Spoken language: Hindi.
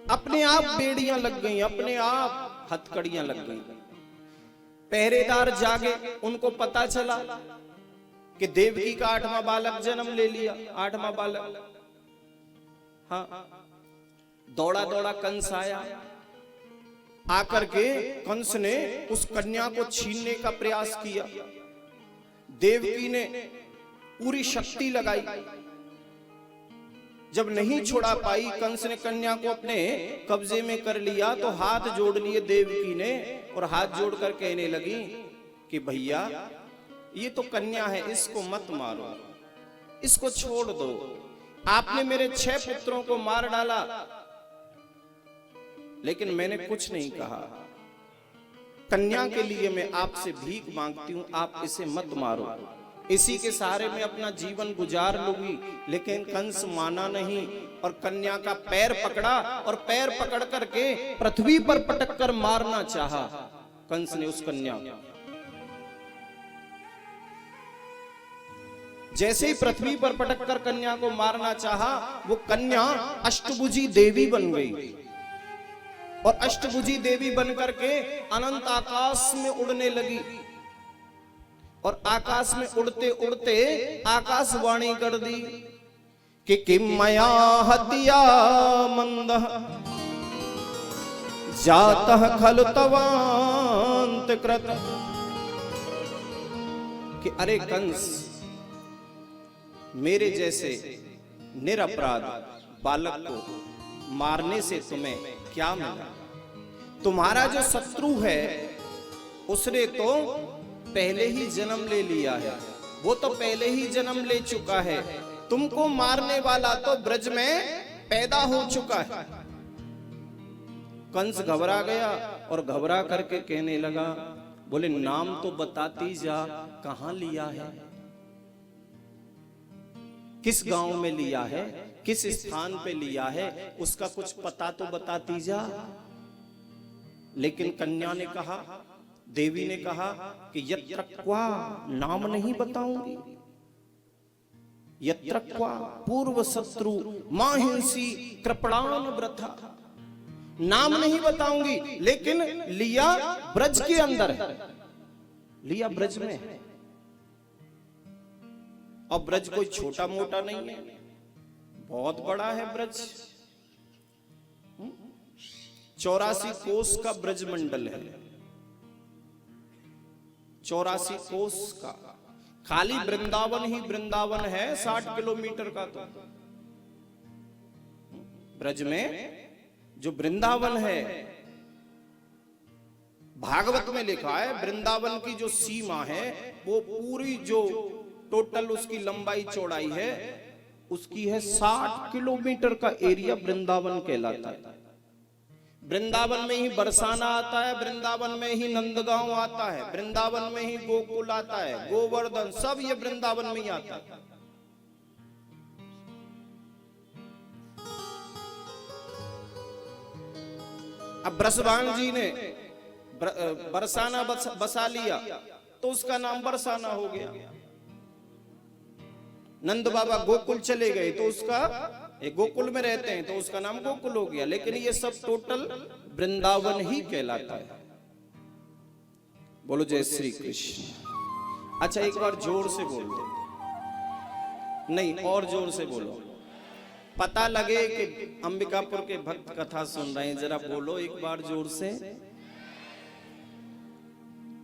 अपने आप बेड़ियां लग गई, अपने आप हथकड़ियां लग गई। पहरेदार जागे, उनको पता चला कि देवकी का 8वां बालक जन्म ले लिया, 8वां बालक। हाँ, दौड़ा दौड़ा कंस आया। आकर के कंस ने उस कन्या को छीनने का प्रयास किया। देवकी ने पूरी शक्ति लगाई, जब नहीं छुड़ा पाई, कंस ने कन्या को अपने कब्जे में कर लिया तो हाथ जोड़ लिए देवकी ने, और हाथ जोड़कर कहने लगी कि भैया ये तो कन्या है, इसको मत मारो, इसको छोड़ दो। आपने मेरे 6 पुत्रों को मार डाला, लेकिन मैंने कुछ नहीं कहा। कन्या के लिए मैं आपसे भीख मांगती हूं, आप इसे मत मारो, इसी के सहारे में अपना जीवन गुजार लूंगी। लेकिन कंस माना नहीं और कन्या का पैर पकड़ा और पैर पकड़ करके पृथ्वी पर पटक कर मारना चाहा कंस ने उस कन्या को। जैसे ही पृथ्वी पर पटक कर कन्या को मारना चाहा, वो कन्या अष्टभुजी देवी बन गई और अष्टभुजी देवी बनकर के अनंत आकाश में उड़ने लगी। और आकाश में उड़ते उड़ते आकाशवाणी कर दी कि किम मया हत्या मंदः जातः खलु तवान्त कृत। कि अरे कंस, मेरे जैसे निरपराध बालक को मारने से तुम्हें क्या मिला? तुम्हारा जो शत्रु है उसने तो पहले ही जन्म ले लिया है, वो तो पहले ही जन्म ले चुका है। तुमको मारने वाला तो ब्रज में पैदा हो चुका है। कंस घबरा गया और घबरा करके कहने लगा, बोले नाम तो बताती जा, कहां लिया है, किस गांव में लिया है, किस स्थान पे लिया है, उसका कुछ पता तो बताती जा। लेकिन कन्या ने कहा, देवी ने कहा कि यत्र क्वा, नाम नहीं बताऊंगी। यत्र क्वा पूर्व शत्रु माहिंसी कृपणान व्रथा, नाम नहीं बताऊंगी, लेकिन लिया ब्रज के अंदर है, लिया ब्रज में है। और ब्रज कोई छोटा मोटा नहीं है, बहुत बड़ा है ब्रज। 84 कोस का ब्रज मंडल है, 84 कोस का। खाली वृंदावन ही वृंदावन है 60 किलोमीटर का। तो ब्रज में जो वृंदावन है, भागवत में लिखा है वृंदावन की जो सीमा है वो पूरी जो टोटल उसकी लंबाई चौड़ाई है उसकी है 60 किलोमीटर का एरिया वृंदावन कहलाता है। वृंदावन में ही बरसाना आता है, वृंदावन में ही नंदगांव आता है, वृंदावन में ही गोकुल आता है, गोवर्धन, सब ये वृंदावन में ही आता है। अब ब्रजभान जी ने बरसाना बसा लिया तो उसका नाम बरसाना हो गया। नंद बाबा गोकुल चले गए तो उसका, गोकुल में रहते हैं तो उसका नाम गोकुल हो गया। लेकिन ये सब टोटल वृंदावन ही कहलाता है। बोलो जय श्री कृष्ण। अच्छा एक बार जोर से बोल दो, नहीं और जोर से बोलो, पता लगे कि अंबिकापुर के भक्त कथा सुन रहे हैं। जरा बोलो एक बार जोर से।